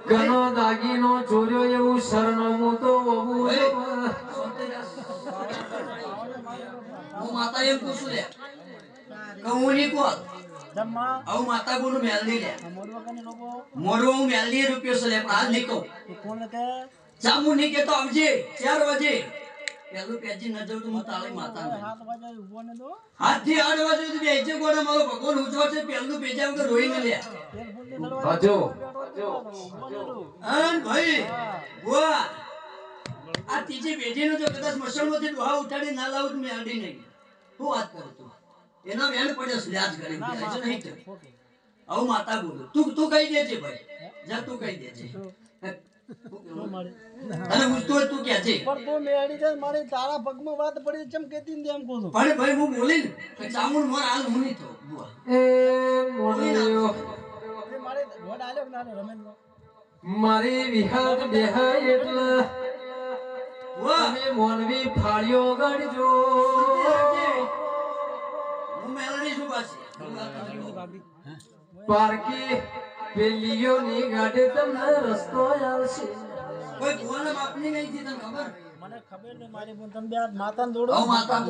કનો દાગીનો ચોર્યો એવું શરણમું તો હોવું હું માતા એમ પૂછું લે કહું ની કોલ આવું માતા બોલું મેલડી લે મોરવા હું મેલડી રૂપિયો છે લે પણ હાલ નહીં કહું જામુ નહીં કેતો આવજે 4 વાગે પેલું પેજી ન જવું તો હું તાળી માતા હાથ થી 8 વાગે સુધી બેસે કોને મારો ભગવાન ઉજવા છે પેલું પેજા વગર રોઈ ન લે હજો અન ભાઈ વાહ આ ત્રીજી પેઢીનો જો કદાચ મસળમાંથી ડોહા ઉઠાડી ના લાવું તો મેં આડી નહીં હું વાત કરું તું એનો વેણ પડ્યો છે આજ કરી આજે નહીં તો આવું માતા બોલું તું કહી દેજે ભાઈ જા તું કહી દેજે અને ઉસ્તો તું કે છે પણ તો મેડી છે મારી તારા પગમાં વાત પડી ચમ કેતી ને એમ કહું પણ ભાઈ હું બોલી ને કે ચામુન મોર હાલ હું નહીં તો બુઆ એ મોનિયો મારે વડ આલ્યો કે ના રમેશ મારી વિહાર દેહાય એટલે તમે મોનવી ફાળ્યો ગણજો હું મેલડી શું પાછી પારકી પેલીઓની ગાડી તમને રસ્તો આવશે કોઈ ભુવાના બાપની નહીં થી તને ખબર મને ખબર નહીં મારી બોન તમે બે માતાને દોડો માતા